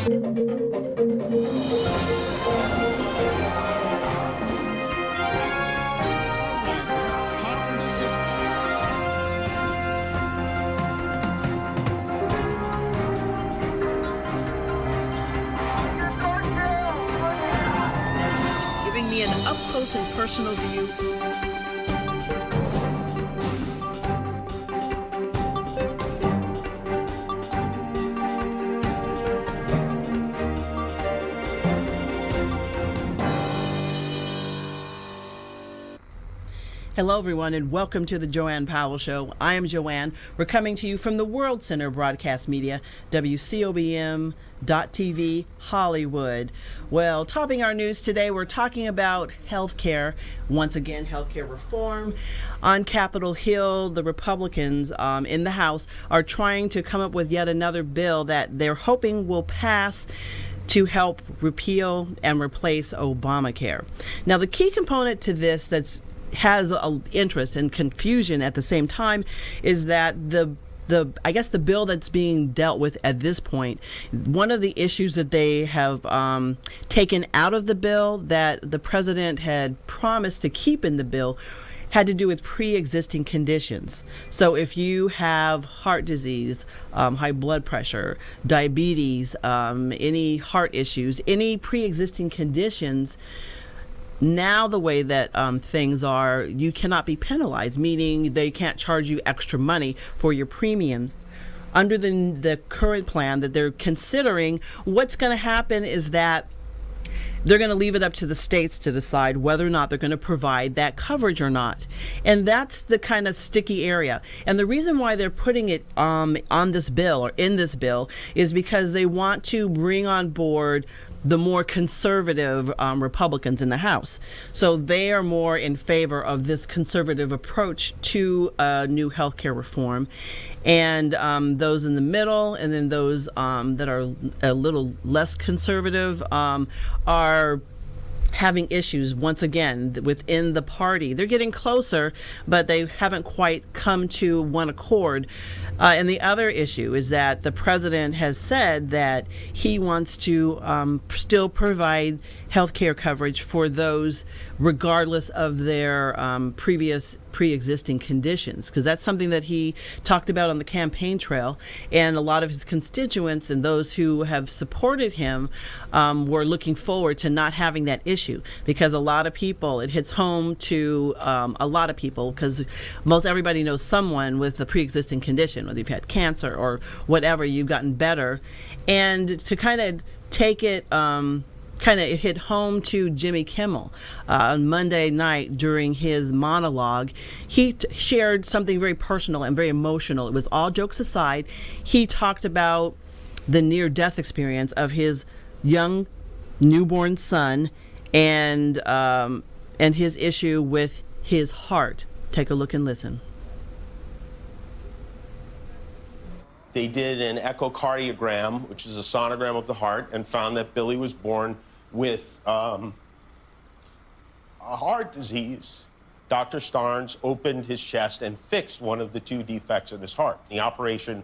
Giving me an up-close and personal view. Hello, everyone, and welcome to the JoAnne Powell Show. I am JoAnne. We're coming to you from the World Center of Broadcast Media, WCOBM.TV, Hollywood. Well, topping our news today, we're talking about healthcare. Once again, healthcare reform. On Capitol Hill, the Republicans in the House are trying to come up with yet another bill that they're hoping will pass to help repeal and replace Obamacare. Now, the key component to this that's has interest and confusion at the same time is that the bill that's being dealt with at this point, one of the issues that they have taken out of the bill that the president had promised to keep in the bill had to do with pre-existing conditions. So if you have heart disease, high blood pressure, diabetes, any heart issues, any pre-existing conditions, now the way that things are, you cannot be penalized, meaning they can't charge you extra money for your premiums. Under the current plan that they're considering, what's going to happen is that they're going to leave it up to the states to decide whether or not they're going to provide that coverage or not. And that's the kind of sticky area. And the reason why they're putting it on this bill or in this bill is because they want to bring on board the more conservative Republicans in the House. So they are more in favor of this conservative approach to new healthcare reform. And those in the middle, and then those that are a little less conservative are having issues once again within the party. They're getting closer, but they haven't quite come to one accord. And the other issue is that the president has said that he wants to still provide health care coverage for those regardless of their previous pre-existing conditions, because that's something that he talked about on the campaign trail, and a lot of his constituents and those who have supported him were looking forward to not having that issue, because a lot of people, it hits home to a lot of people, because most everybody knows someone with a pre-existing condition, whether you've had cancer or whatever, you've gotten better. And to kind of take it it hit home to Jimmy Kimmel on Monday night during his monologue. He shared something very personal and very emotional. It was all jokes aside. He talked about the near-death experience of his young newborn son and his issue with his heart. Take a look and listen. They did an echocardiogram, which is a sonogram of the heart, and found that Billy was born with a heart disease. Dr. Starnes opened his chest and fixed one of the two defects in his heart. The operation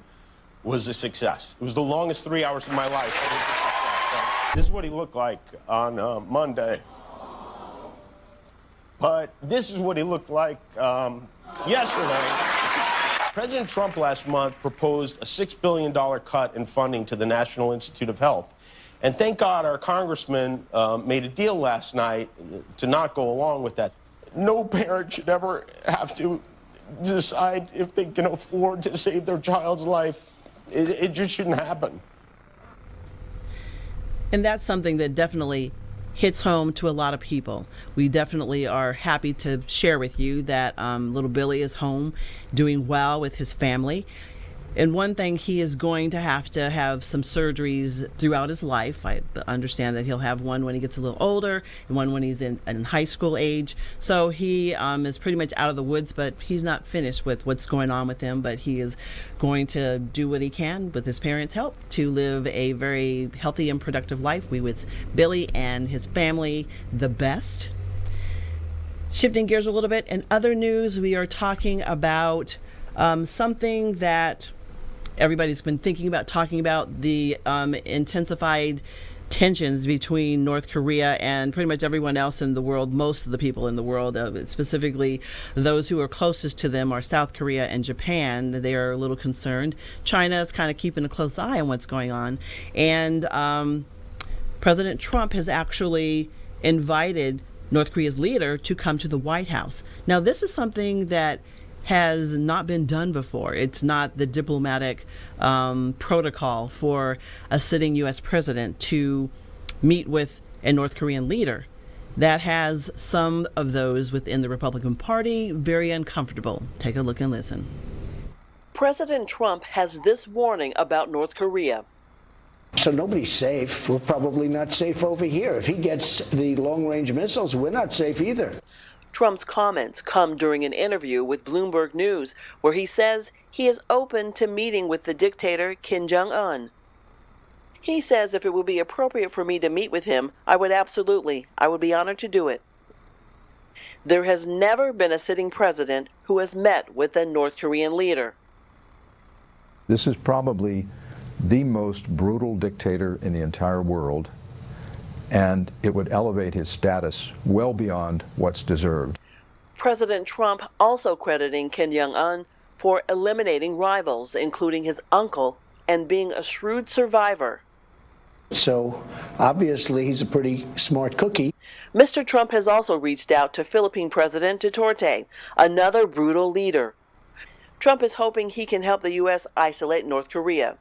was a success. It was the longest 3 hours of my life. It was a success. This is what he looked like on Monday. But this is what he looked like yesterday. President Trump last month proposed a $6 billion cut in funding to the National Institute of Health. And thank God our congressman made a deal last night to not go along with that. No parent should ever have to decide if they can afford to save their child's life. It just shouldn't happen. And that's something that definitely hits home to a lot of people. We definitely are happy to share with you that little Billy is home, doing well with his family. And one thing, he is going to have some surgeries throughout his life. I understand that he'll have one when he gets a little older and one when he's in high school age. So he is pretty much out of the woods, but he's not finished with what's going on with him. But he is going to do what he can with his parents' help to live a very healthy and productive life. We wish Billy and his family the best. Shifting gears a little bit, in other news, we are talking about something that everybody's been talking about the intensified tensions between North Korea and pretty much everyone else in the world. Most of the people in the world, specifically those who are closest to them, are South Korea and Japan. They are a little concerned. China is kind of keeping a close eye on what's going on. And President Trump has actually invited North Korea's leader to come to the White House. Now, this is something that has not been done before. It's not the diplomatic protocol for a sitting U.S. president to meet with a North Korean leader. That has some of those within the Republican Party very uncomfortable. Take a look and listen. President Trump has this warning about North Korea. So nobody's safe. We're probably not safe over here. If he gets the long-range missiles, we're not safe either. Trump's comments come during an interview with Bloomberg News, where he says he is open to meeting with the dictator Kim Jong-un. He says if it would be appropriate for me to meet with him, I would be honored to do it. There has never been a sitting president who has met with a North Korean leader. This is probably the most brutal dictator in the entire world, and it would elevate his status well beyond what's deserved. President Trump also crediting Kim Jong-un for eliminating rivals, including his uncle, and being a shrewd survivor. So obviously he's a pretty smart cookie. Mr. Trump has also reached out to Philippine President Duterte, another brutal leader. Trump is hoping he can help the U.S. isolate North Korea.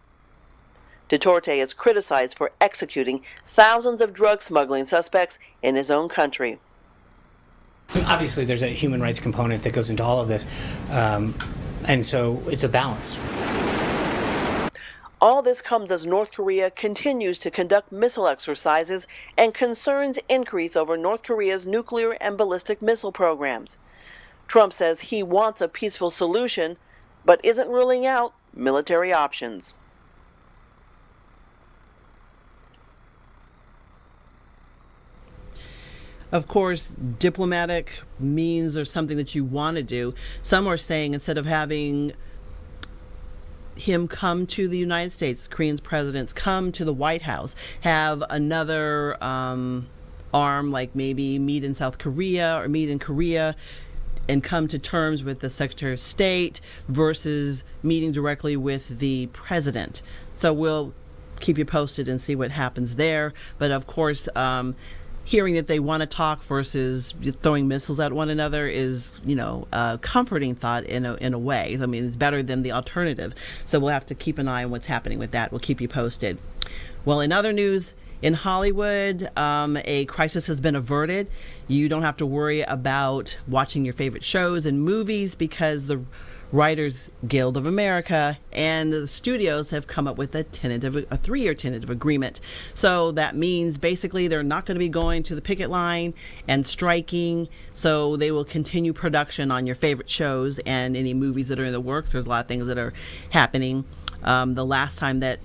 Duterte is criticized for executing thousands of drug smuggling suspects in his own country. Obviously, there's a human rights component that goes into all of this, and so it's a balance. All this comes as North Korea continues to conduct missile exercises and concerns increase over North Korea's nuclear and ballistic missile programs. Trump says he wants a peaceful solution, but isn't ruling out military options. Of course, diplomatic means are something that you want to do. Some are saying instead of having him come to the United States, Korean presidents come to the White House, have another arm, like maybe meet in South Korea or meet in Korea and come to terms with the Secretary of State versus meeting directly with the president. So we'll keep you posted and see what happens there. But of course, hearing that they want to talk versus throwing missiles at one another is, a comforting thought in a way. I mean, it's better than the alternative. So we'll have to keep an eye on what's happening with that. We'll keep you posted. Well, in other news, in Hollywood, a crisis has been averted. You don't have to worry about watching your favorite shows and movies because the Writers Guild of America and the studios have come up with a 3-year tentative agreement. So that means basically they're not going to be going to the picket line and striking. So they will continue production on your favorite shows and any movies that are in the works. There's a lot of things that are happening. The last time that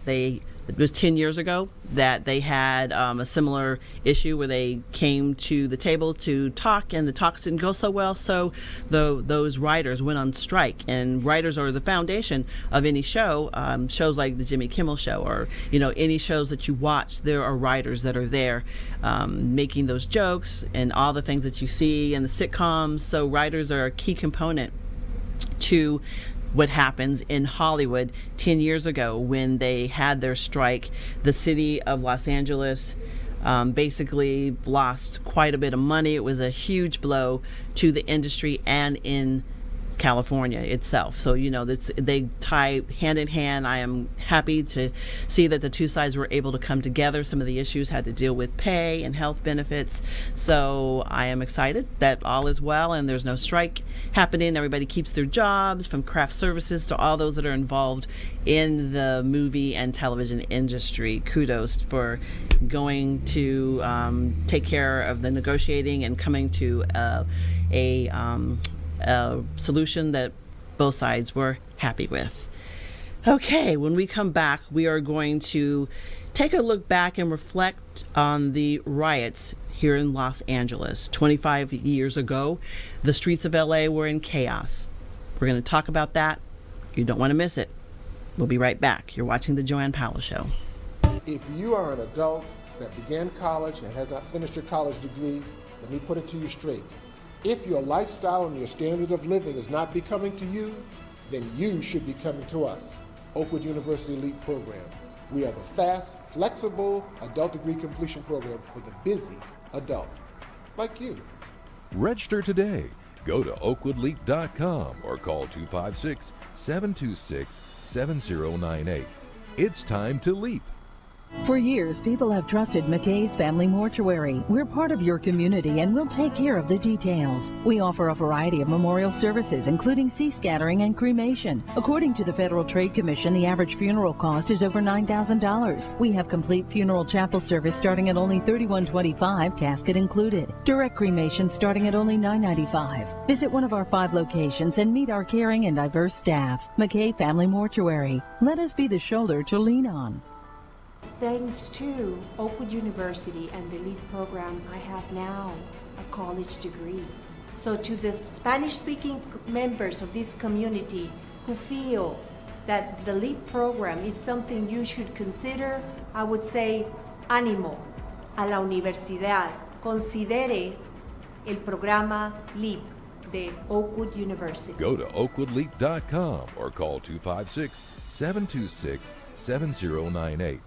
it was 10 years ago that they had a similar issue where they came to the table to talk and the talks didn't go so well. So those writers went on strike, and writers are the foundation of any show. Shows like the Jimmy Kimmel Show or, any shows that you watch, there are writers that are there making those jokes and all the things that you see in the sitcoms. So writers are a key component to what happens in Hollywood. 10 years ago when they had their strike, the city of Los Angeles basically lost quite a bit of money. It was a huge blow to the industry and in California itself. So, they tie hand in hand. I am happy to see that the two sides were able to come together. Some of the issues had to deal with pay and health benefits. So I am excited that all is well and there's no strike happening. Everybody keeps their jobs, from craft services to all those that are involved in the movie and television industry. Kudos for going to take care of the negotiating and coming to a solution that both sides were happy with. Okay, when we come back, we are going to take a look back and reflect on the riots here in Los Angeles. 25 years ago, the streets of LA were in chaos. We're going to talk about that. You don't want to miss it. We'll be right back. You're watching the JoAnne Powell Show. If you are an adult that began college and has not finished your college degree, let me put it to you straight. If your lifestyle and your standard of living is not becoming to you, then you should be coming to us, Oakwood University Elite Program. We are the fast, flexible adult degree completion program for the busy adult, like you. Register today. Go to oakwoodleap.com or call 256-726-7098. It's time to leap. For years, people have trusted McKay's Family Mortuary. We're part of your community and we'll take care of the details. We offer a variety of memorial services, including sea scattering and cremation. According to the Federal Trade Commission, the average funeral cost is over $9,000. We have complete funeral chapel service starting at only $31.25, casket included. Direct cremation starting at only $9.95. Visit one of our 5 locations and meet our caring and diverse staff. McKay Family Mortuary. Let us be the shoulder to lean on. Thanks to Oakwood University and the LEAP program, I have now a college degree. So to the Spanish-speaking members of this community who feel that the LEAP program is something you should consider, I would say, ánimo a la universidad. Considere el programa LEAP de Oakwood University. Go to oakwoodleap.com or call 256-726-7098.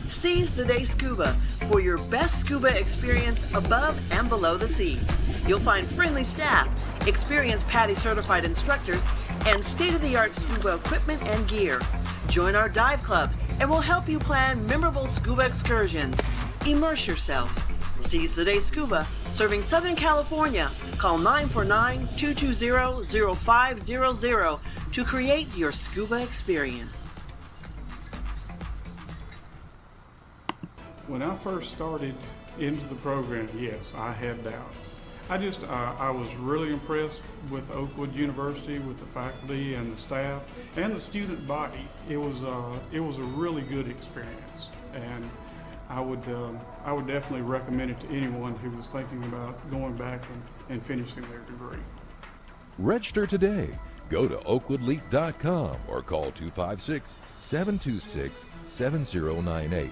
Seize the Day Scuba for your best scuba experience above and below the sea. You'll find friendly staff, experienced PADI certified instructors, and state-of-the-art scuba equipment and gear. Join our dive club and we'll help you plan memorable scuba excursions. Immerse yourself. Seize the Day Scuba, serving Southern California. Call 949-220-0500 to create your scuba experience. When I first started into the program, yes, I had doubts. I was really impressed with Oakwood University, with the faculty and the staff and the student body. It was a really good experience, and I would definitely recommend it to anyone who was thinking about going back and finishing their degree. Register today. Go to oakwoodleap.com or call 256-726-7098.